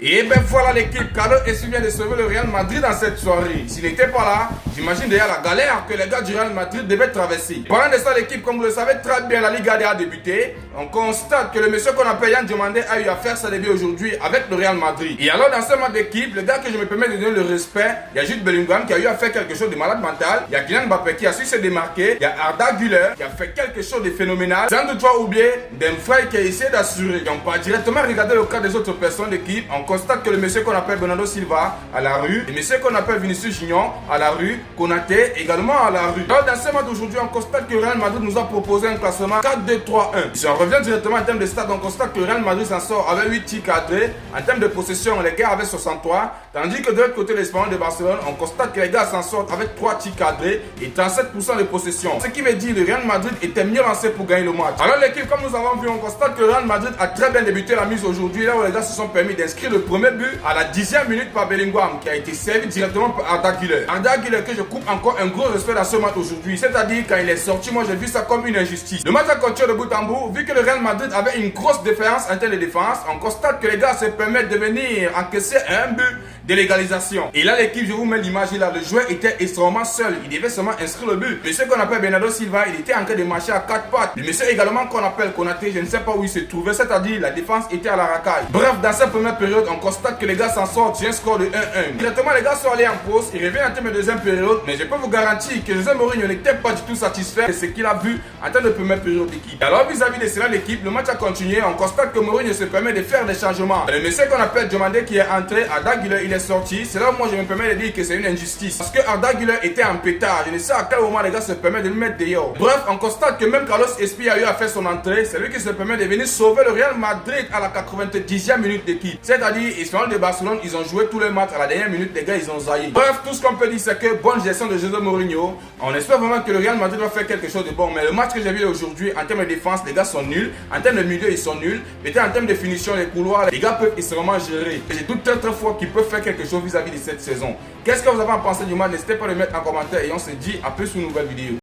Et ben voilà l'équipe, Carlo Espi vient de sauver le Real Madrid dans cette soirée. S'il n'était pas là, j'imagine déjà la galère que les gars du Real Madrid devaient traverser. Parlant de ça, l'équipe, comme vous le savez très bien, la Liga a débuté. On constate que le monsieur qu'on appelle Yann Diomandé a eu à faire sa début aujourd'hui avec le Real Madrid. Et alors dans ce match d'équipe, le gars que je me permets de donner le respect, il y a Jude Bellingham qui a eu à faire quelque chose de malade mental. Il y a Kylian Mbappé qui a su se démarquer. Il y a Arda Güler qui a fait quelque chose de phénoménal. Sans toutefois oublier Demfray qui a essayé d'assurer. Donc pas directement regarder le cas des autres personnes d'équipe, on constate que le monsieur qu'on appelle Bernardo Silva à la rue, le monsieur qu'on appelle Vinicius Junior à la rue, Konaté également à la rue. Alors dans ce match d'aujourd'hui, on constate que le Real Madrid nous a proposé un classement 4-2-3-1. Si on revient directement en termes de stade, on constate que le Real Madrid s'en sort avec 8 tirs cadrés. En termes de possession, les gars avaient 63. Tandis que de l'autre côté, l'Espagnol de Barcelone, on constate que les gars s'en sortent avec 3 tirs cadrés et 37% de possession. Ce qui veut dire que le Real Madrid était mieux lancé pour gagner le match. Alors l'équipe, comme nous avons vu, on constate que le Real Madrid a très bien débuté la mise aujourd'hui. Là où les gars se sont permis d'inscrire le premier but à la 10e minute par Bellingham qui a été servi directement par Arda Güler. Arda Güler que je coupe encore un gros respect dans ce match aujourd'hui. C'est-à-dire quand il est sorti, moi j'ai vu ça comme une injustice. Le match a continué de bout en bout. Vu que le Real Madrid avait une grosse différence en termes de défense, on constate que les gars se permettent de venir encaisser un but de l'égalisation. Et là l'équipe, je vous mets l'image là, le joueur était extrêmement seul. Il devait seulement inscrire le but. Monsieur qu'on appelle Bernardo Silva, il était en train de marcher à 4 pattes. Le monsieur également qu'on appelle Konaté, je ne sais pas où il se trouvait, c'est-à-dire la défense était à la racaille. Bref, dans cette première période, on constate que les gars s'en sortent sur un score de 1-1. Directement, les gars sont allés en pause, ils reviennent en termes de deuxième période, mais je peux vous garantir que José Mourinho n'était pas du tout satisfait de ce qu'il a vu en termes de première période d'équipe. Alors vis-à-vis de cela, l'équipe, le match a continué, on constate que Mourinho se permet de faire des changements. Le monsieur qu'on appelle Diomandé qui est entré, Arda Güler, il est sorti. C'est là où moi je me permets de dire que c'est une injustice. Parce que Arda Güler était en pétard. Je ne sais à quel moment les gars se permettent de le mettre dehors. Bref, on constate que même Carlos Espi a eu à faire son entrée. C'est lui qui se permet de venir sauver le Real Madrid à la 90e minute d'équipe. C'est-à-dire, Espanyol de Barcelone, ils ont joué tous les matchs à la dernière minute, les gars, ils ont zaï. Bref, tout ce qu'on peut dire, c'est que bonne gestion de José Mourinho. On espère vraiment que le Real Madrid va faire quelque chose de bon. Mais le match que j'ai vu aujourd'hui, en termes de défense, les gars sont nuls. En termes de milieu, ils sont nuls. Peut-être en termes de finition, les couloirs, les gars peuvent extrêmement gérer. J'ai tout très fort qu'ils peuvent faire quelque chose vis-à-vis de cette saison. Qu'est-ce que vous avez pensé du match? N'hésitez pas à le mettre en commentaire et on se dit à plus sur une nouvelle vidéo.